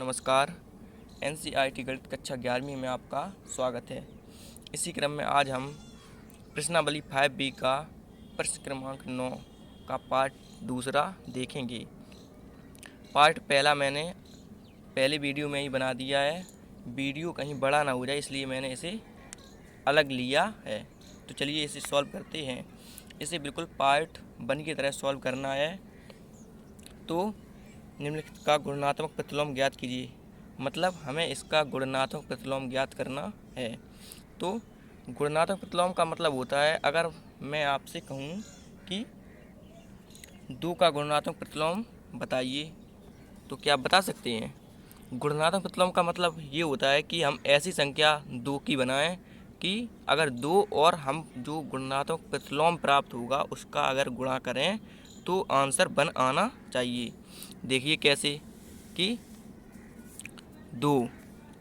नमस्कार। एनसीईआरटी गणित कक्षा 11वीं में आपका स्वागत है। इसी क्रम में आज हम प्रश्नावली 5B का प्रश्न क्रमांक 9 का पार्ट दूसरा देखेंगे। पार्ट पहला मैंने पहले वीडियो में ही बना दिया है। वीडियो कहीं बड़ा ना हो जाए इसलिए मैंने इसे अलग लिया है। तो चलिए इसे सॉल्व करते हैं। इसे बिल्कुल पार्ट 1 की तरह सॉल्व करना है। तो निम्नलिखित का गुणात्मक प्रतिलोम ज्ञात कीजिए। मतलब हमें इसका गुणात्मक प्रतिलोम ज्ञात करना है। तो गुणात्मक प्रतिलोम का मतलब होता है, अगर मैं आपसे कहूँ कि 2 का गुणात्मक प्रतिलोम बताइए तो क्या आप बता सकते हैं? गुणात्मक प्रतिलोम का मतलब ये होता है कि हम ऐसी संख्या 2 की बनाएं कि अगर 2 और हम जो गुणात्मक प्रतिलोम प्राप्त होगा उसका अगर गुणा करें तो आंसर 1 आना चाहिए। देखिए कैसे कि 2,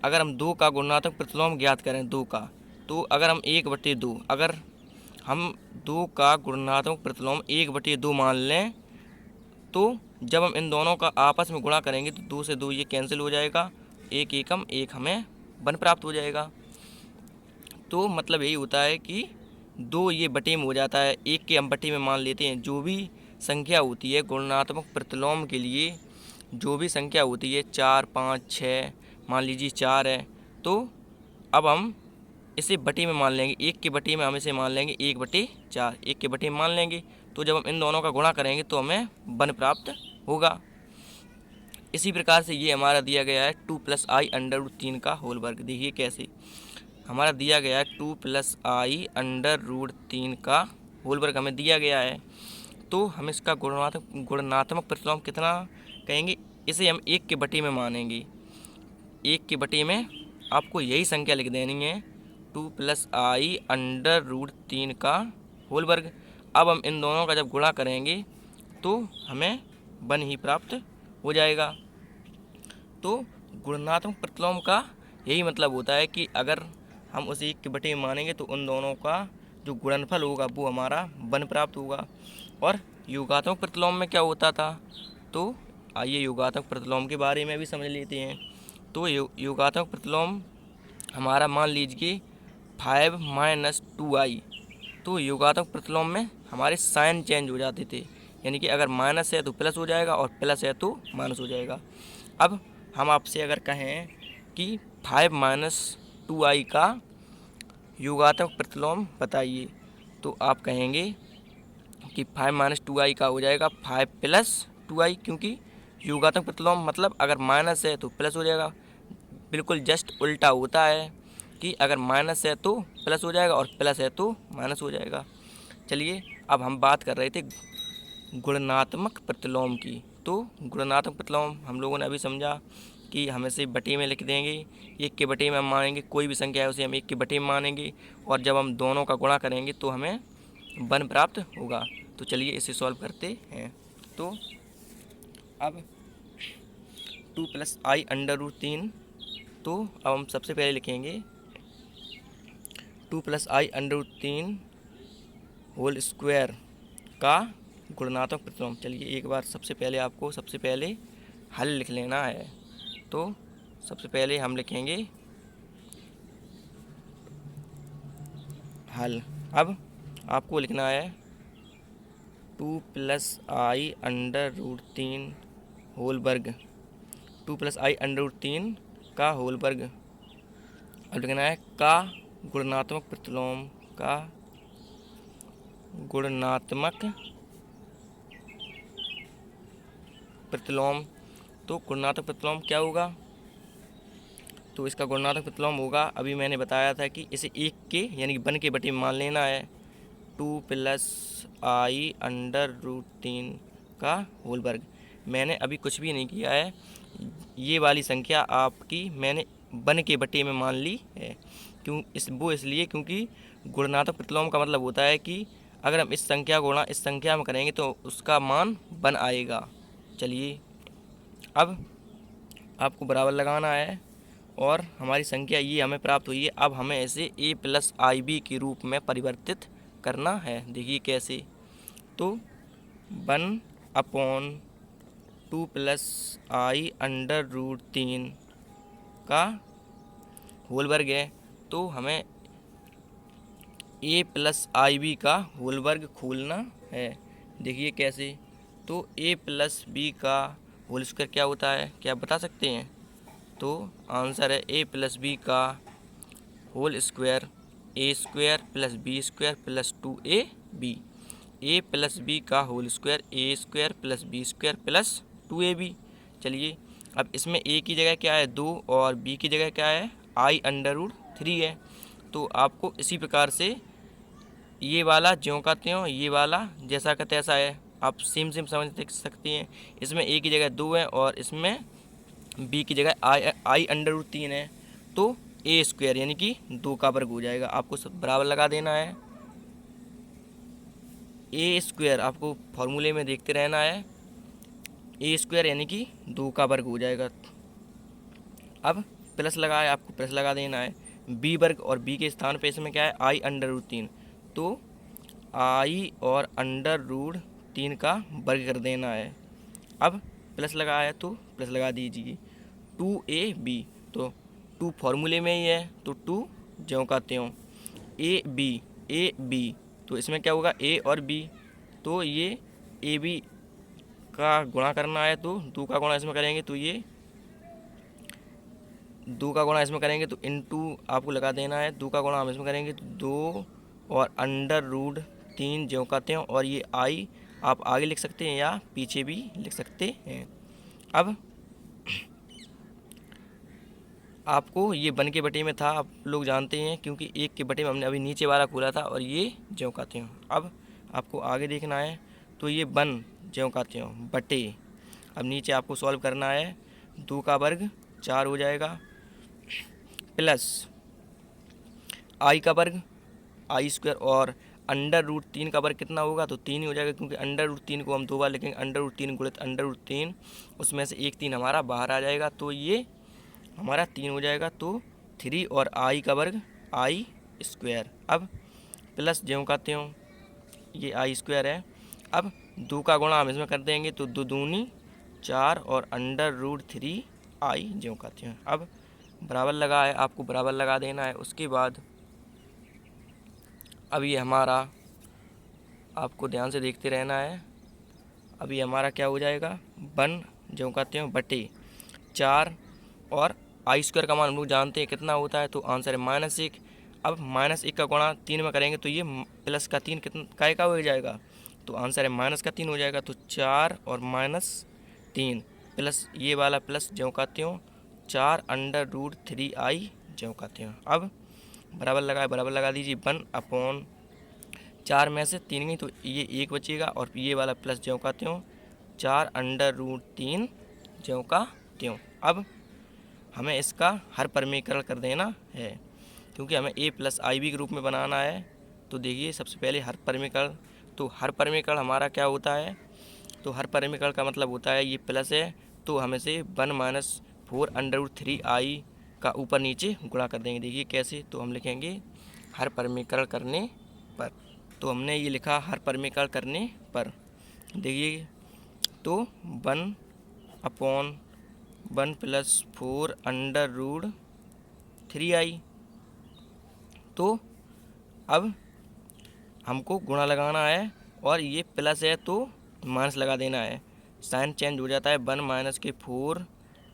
अगर हम 2 का गुणात्मक प्रतिलोम ज्ञात करें 2 का, तो अगर हम 1/2 अगर हम 2 का गुणात्मक प्रतिलोम 1/2 मान लें तो जब हम इन दोनों का आपस में गुणा करेंगे तो 2 से 2 ये कैंसिल हो जाएगा, 1 एकम 1 हमें 1 प्राप्त हो जाएगा। तो मतलब यही होता है कि 2 ये बटे में हो जाता है, 1 के हम बटे में मान लेते हैं। जो भी संख्या होती है गुणात्मक प्रतिलोम के लिए, जो भी संख्या होती है 4, 5, 6, मान लीजिए 4 है, तो अब हम इसे बटे में मान लेंगे। 1 के बटे में हम इसे मान लेंगे 1/4, 1 के बटे में मान लेंगे। तो जब हम इन दोनों का गुणा करेंगे तो हमें 1 प्राप्त होगा। इसी प्रकार से ये हमारा दिया गया है 2 + i√3 का होल वर्ग। देखिए कैसे हमारा दिया गया है 2 + i√3 का होल वर्ग हमें दिया गया है। तो हम इसका गुणात्मक प्रतिलोम कितना कहेंगे, इसे हम 1 के बटे में मानेंगे। 1 के बटे में आपको यही संख्या लिख देनी है, 2 + i√3 का होल वर्ग। अब हम इन दोनों का जब गुणा करेंगे तो हमें 1 ही प्राप्त हो जाएगा। तो गुणात्मक प्रतिलोम का यही मतलब होता है कि अगर हम उसे 1 के बटे में मानेंगे तो उन दोनों का जो गुणनफल होगा वो हमारा 1 प्राप्त होगा। और योगात्मक प्रतिलोम में क्या होता था, तो आइए योगात्मक प्रतिलोम के बारे में भी समझ लेते हैं। तो योगात्मक प्रतिलोम हमारा मान लीजिए 5 - 2i। तो योगात्मक प्रतिलोम में हमारे साइन चेंज हो जाते थे, यानी कि अगर माइनस है तो प्लस हो जाएगा और प्लस है तो माइनस हो जाएगा। अब हम आपसे अगर कहें कि 5 - 2i का योगात्मक प्रतिलोम बताइए, तो आप कहेंगे कि 5 - 2i का हो जाएगा 5 + 2i, क्योंकि योगात्मक प्रतिलोम मतलब अगर माइनस है तो प्लस हो जाएगा। बिल्कुल जस्ट उल्टा होता है कि अगर माइनस है तो प्लस हो जाएगा और प्लस है तो माइनस हो जाएगा। चलिए अब हम बात कर रहे थे गुणात्मक प्रतिलोम की। तो गुणात्मक प्रतिलोम हम लोगों ने अभी समझा कि हम इसे बटे में लिख देंगे। 1 के बटे में हम मानेंगे, कोई भी संख्या है उसे हम 1 के बटे में मानेंगे और जब हम दोनों का गुणा करेंगे तो हमें 1 प्राप्त होगा। तो चलिए इसे सॉल्व करते हैं। तो अब 2 + i√3, तो अब हम सबसे पहले लिखेंगे 2 + i√3 होल स्क्वायर का गुणात्मक प्रतिलोम। चलिए एक बार सबसे पहले हल लिख लेना है। तो सबसे पहले हम लिखेंगे हल। अब आपको लिखना है 2 + i√3 होल वर्ग, 2 + i√3 का होल वर्ग। अब लिखना है का गुणात्मक प्रतिलोम, का गुणात्मक प्रतिलोम। तो गुणात्मक प्रतिलोम क्या होगा, तो इसका गुणात्मक प्रतिलोम होगा, अभी मैंने बताया था कि इसे 1 के यानी कि 1 के बटे में मान लेना है। 2 + i√3 का होल वर्ग। मैंने अभी कुछ भी नहीं किया है, ये वाली संख्या आपकी मैंने 1 के बटे में मान ली है। इसलिए क्योंकि गुणात्मक प्रतिलोम का मतलब होता है कि अगर हम इस संख्या को गुणा इस संख्या में करेंगे तो उसका मान 1 आएगा। चलिए अब आपको बराबर लगाना है और हमारी संख्या ये हमें प्राप्त हुई है। अब हमें इसे a + ib के रूप में परिवर्तित करना है। देखिए कैसे, तो 1/√3 2 प्लस आई अंडर रूट 3 का होल वर्ग है, तो हमें ए प्लस आई बी का होल वर्ग खोलना है। देखिए कैसे, तो ए प्लस बी का होल स्क्वायर क्या होता है, क्या आप बता सकते हैं? तो आंसर है ए प्लस बी का whole square A square plus B square plus 2ab। A plus B का whole square A square plus B square plus 2ab। चलिए, अब इसमें ए की जगह क्या है 2 और बी की जगह क्या है आई अंडर रूट 3 है। तो आपको इसी प्रकार से ये वाला ज्यों का त्यों, ये वाला जैसा का तैसा है, आप सेम समझ सकते हैं। इसमें ए की जगह 2 है और इसमें बी की जगह आई अंडर रूट 3 है, तो ए स्क्वायर यानी कि 2 का वर्ग हो जाएगा। आपको सब बराबर लगा देना है। ए स्क्वायर आपको फॉर्मूले में देखते रहना है, ए स्क्वायर यानी कि 2 का वर्ग हो जाएगा। अब प्लस लगाए, आपको प्लस लगा देना है। बी वर्ग और बी के स्थान पे इसमें क्या है आई अंडर रूट 3, तो आई और अंडर रूट 3 का वर्ग कर देना है। अब प्लस लगाया तो प्लस लगा दीजिए। 2ab, तो 2 फॉर्मूले में ही है, तो 2 ज्यों का त्यों। ए बी, तो इसमें क्या होगा ए और बी, तो ये ए बी का गुणा करना है, तो 2 का गुणा इसमें करेंगे तो ये 2 का गुणा इसमें करेंगे तो इनटू आपको लगा देना है। 2 का गुणा हम इसमें करेंगे तो 2 और अंडर रूट 3 ज्यों का त्यों, और ये आई आप आगे लिख सकते हैं या पीछे भी लिख सकते हैं। अब आपको ये बन के बटे में था, आप लोग जानते हैं, क्योंकि एक के बटे में हमने अभी नीचे वाला खोला था और ये ज्यों का त्यों। अब आपको आगे देखना है, तो ये बन ज्यों का त्यों बटे, अब नीचे आपको सॉल्व करना है। 2 का वर्ग 4 हो जाएगा, प्लस आई का वर्ग आई स्क्वायर, और अंडर रूट 3 का वर्ग कितना होगा, तो 3 ही हो जाएगा, क्योंकि अंडर रूट 3 को हम 2 बार लिखेंगे। अंडर रूट 3 गुणित अंडर रूट 3, उसमें से एक 3 हमारा बाहर आ जाएगा, तो ये हमारा 3 हो जाएगा। तो 3 और आई का वर्ग आई स्क्वायर। अब प्लस ज्यों का त्यों ये आई स्क्वायर है। अब 2 का गुणा हम इसमें कर देंगे, तो 2 दूनी 4 और अंडर रूट 3 आई ज्यों का त्यों। अब बराबर लगा है, आपको बराबर लगा देना है। उसके बाद अब ये हमारा, आपको ध्यान से देखते रहना है, अब ये हमारा क्या हो जाएगा, बन ज्यों का त्यों बटे 4, और आई स्क्वायर का मान हम लोग जानते हैं कितना होता है, तो आंसर है -1। अब -1 का गुणा 3 में करेंगे तो ये प्लस का 3 कितना काय का हो जाएगा, तो आंसर है -3 हो जाएगा। तो 4 और -3 प्लस ये वाला प्लस ज्यों का त्यों 4 अंडर रूट 3 आई ज्यों का त्यों। अब बराबर लगाए, बराबर लगा दीजिए। 1 अपॉन 4 में से 3 गई तो ये 1 बचेगा, और ये वाला प्लस ज्यों का त्यों 4 अंडर रूट 3 ज्यों का त्यों। अब हमें इसका हर परमीकरण कर देना है, क्योंकि हमें ए प्लस आई बी के रूप में बनाना है। तो देखिए सबसे पहले हर परमीकरण, तो हर परमीकरण हमारा क्या होता है, तो हर परमीकरण का मतलब होता है ये प्लस है, तो हमें से 1 - 4 अंडर रूट 3 आई का ऊपर नीचे गुणा कर देंगे। देखिए कैसे, तो हम लिखेंगे हर परमीकरण करने पर, तो हमने ये लिखा हर परमीकरण करने पर। देखिए तो 1/1 + 4 अंडर रूट 3 आई, तो अब हमको गुणा लगाना है, और ये प्लस है तो माइनस लगा देना है, साइन चेंज हो जाता है। 1 - 4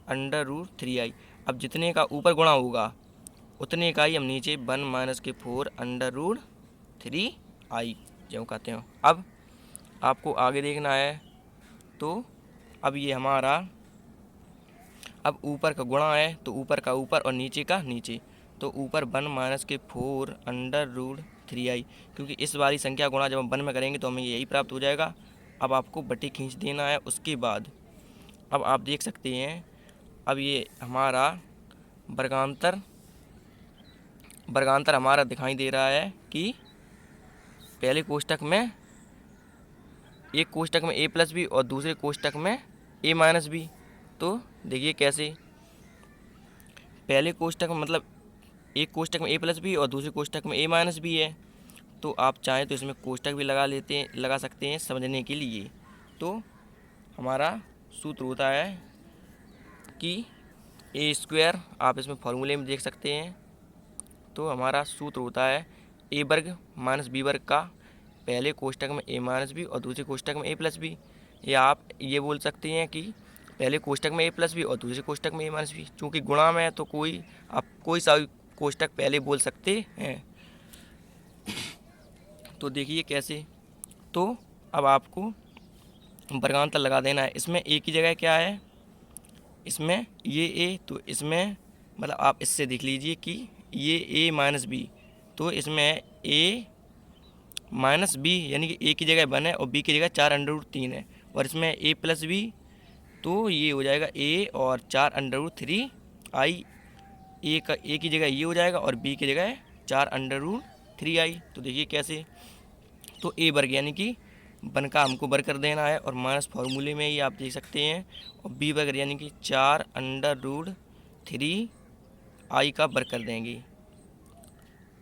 अंडर रूट 3 आई। अब जितने का ऊपर गुणा होगा उतने का ही हम नीचे 1 - 4 अंडर रूट 3 आई जो कहते हो। अब आपको आगे देखना है, तो अब ये हमारा अब ऊपर का गुणा है, तो ऊपर का ऊपर और नीचे का नीचे, तो ऊपर 1 - 4 अंडर रूट 3 आई, क्योंकि इस वाली संख्या गुणा जब हम 1 में करेंगे तो हमें यही प्राप्त हो जाएगा। अब आपको बटे खींच देना है। उसके बाद अब आप देख सकते हैं, अब ये हमारा वर्गांतर हमारा दिखाई दे रहा है कि पहले कोष्टक में, एक कोष्टक में a + b और दूसरे कोष्टक में a - b। तो देखिए कैसे, पहले कोष्टक में मतलब एक कोष्टक में a + b और दूसरे कोष्टक में a - b है, तो आप चाहें तो इसमें कोष्टक भी लगा सकते हैं समझने के लिए। तो हमारा सूत्र होता है कि ए स्क्वायर, आप इसमें फॉर्मूले में देख सकते हैं। तो हमारा सूत्र होता है ए वर्ग माइनस बी वर्ग का पहले कोष्टक में ए माइनस बी और दूसरे कोष्टक में ए प्लस बी, या आप ये बोल सकते हैं कि पहले कोष्टक में ए प्लस बी और दूसरे कोष्टक में ए माइनस बी। चूँकि गुणा में है तो आप कोई सा कोष्टक पहले बोल सकते हैं। तो देखिए कैसे, तो अब आपको वर्गांतर लगा देना है। इसमें ए की जगह क्या है, इसमें ये ए, तो इसमें मतलब आप इससे देख लीजिए कि ये ए माइनस बी, तो इसमें ए माइनस बी यानी कि ए की जगह 1 है और बी की जगह 4√3 है, और इसमें ए प्लस बी तो ये हो जाएगा ए और 4√3 आई, ए की जगह ये हो जाएगा और बी की जगह 4√3 आई। तो देखिए कैसे, तो ए वर्ग यानी कि 1 का हमको वर्ग कर देना है और माइनस फार्मूले में ही आप देख सकते हैं, और बी वर्ग यानी कि 4√3 आई का वर्ग कर देंगे,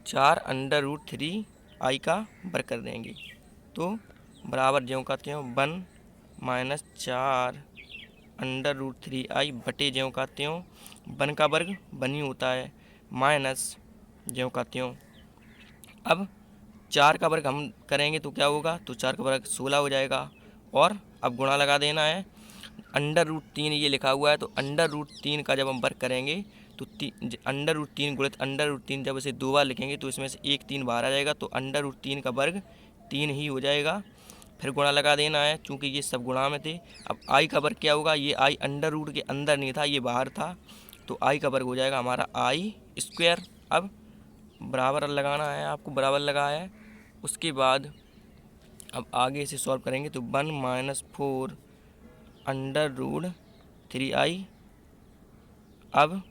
4√3 आई का वर्ग कर देंगे। तो बराबर ज्यों का त्यों 1 माइनस 4√3 आई बटे ज्यों का त्यों 1 का वर्ग 1 ही होता है, माइनस ज्यों का त्यों। अब 4 का वर्ग हम करेंगे तो क्या होगा, तो 4 का वर्ग 16 हो जाएगा, और अब गुणा लगा देना है। √3 ये लिखा हुआ है, तो √3 का जब हम वर्ग करेंगे तो √3 गुणित √3 जब इसे 2 बार लिखेंगे तो इसमें से 1 3 बाहर आ जाएगा, तो √3 का वर्ग 3 ही हो जाएगा। फिर गुणा लगा देना है, चूँकि ये सब गुणा में थे। अब आई का वर्ग क्या होगा, ये आई √ के अंदर नहीं था, ये बाहर था, तो आई का वर्ग हो जाएगा हमारा आई स्क्वायर। अब बराबर लगाना है, आपको बराबर लगाया है। उसके बाद अब आगे इसे सॉल्व करेंगे तो 1 माइनस 4 √3 आई, अब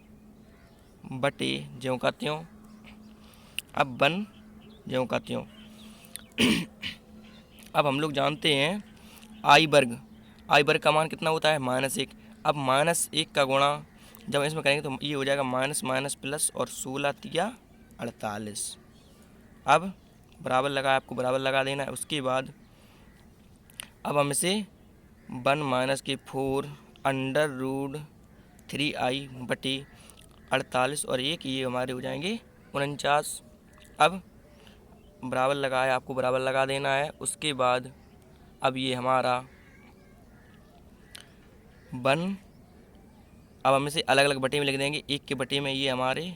बटे ज्यों का त्यों, अब 1 ज्यों का त्यों। अब हम लोग जानते हैं आई वर्ग का मान कितना होता है, -1। अब -1 का गुणा जब इसमें करेंगे तो ये हो जाएगा माइनस माइनस प्लस, और 16 तिया 48। अब बराबर लगा, आपको बराबर लगा देना है। उसके बाद अब हम इसे 1 माइनस के 4 √3 आई बटे 48 और 1 ये हमारे हो जाएंगे 49। अब बराबर लगाया, आपको बराबर लगा देना है। उसके बाद अब ये हमारा 1, अब हम इसे अलग अलग बटे में लिख देंगे। 1 के बटे में ये हमारे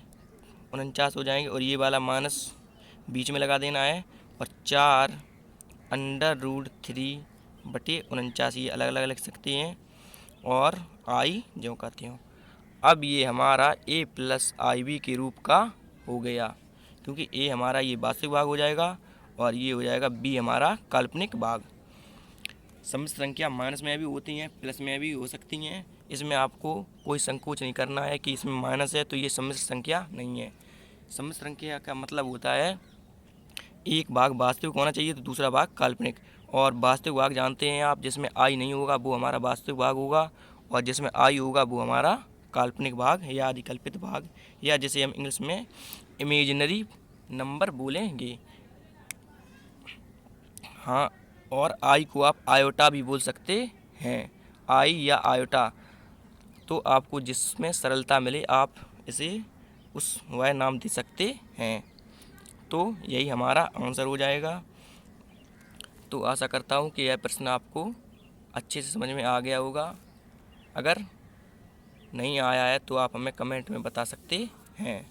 49 हो जाएंगे, और ये वाला माइनस बीच में लगा देना है, और 4 √3 बटे 49 ये अलग अलग लिख सकते हैं, और आई ज्यों का त्यों। अब ये हमारा a प्लस आई बी के रूप का हो गया, क्योंकि a हमारा ये वास्तविक भाग हो जाएगा और ये हो जाएगा b हमारा काल्पनिक भाग। सम्मिश्र संख्या माइनस में भी होती हैं, प्लस में भी हो सकती हैं। इसमें आपको कोई संकोच नहीं करना है कि इसमें माइनस है तो ये सम्मिश्र संख्या नहीं है। सम्मिश्र संख्या का मतलब होता है एक भाग वास्तविक होना चाहिए तो दूसरा भाग काल्पनिक, और वास्तविक भाग जानते हैं आप, जिसमें आई नहीं होगा वो हमारा वास्तविक भाग होगा, और जिसमें आई होगा वो हमारा काल्पनिक भाग या अधिकल्पित भाग, या जिसे हम इंग्लिश में इमेजिनरी नंबर बोलेंगे। हाँ, और आई को आप आयोटा भी बोल सकते हैं, आई या आयोटा। तो आपको जिसमें सरलता मिले आप इसे उस वह नाम दे सकते हैं। तो यही हमारा आंसर हो जाएगा। तो आशा करता हूँ कि यह प्रश्न आपको अच्छे से समझ में आ गया होगा। अगर नहीं आया है तो आप हमें कमेंट में बता सकते हैं।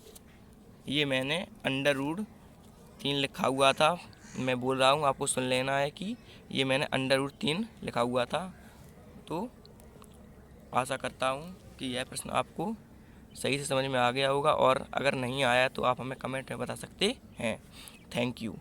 ये मैंने √3 लिखा हुआ था, मैं बोल रहा हूँ, आपको सुन लेना है कि ये मैंने √3 लिखा हुआ था। तो आशा करता हूँ कि यह प्रश्न आपको सही से समझ में आ गया होगा, और अगर नहीं आया तो आप हमें कमेंट में बता सकते हैं। Thank you.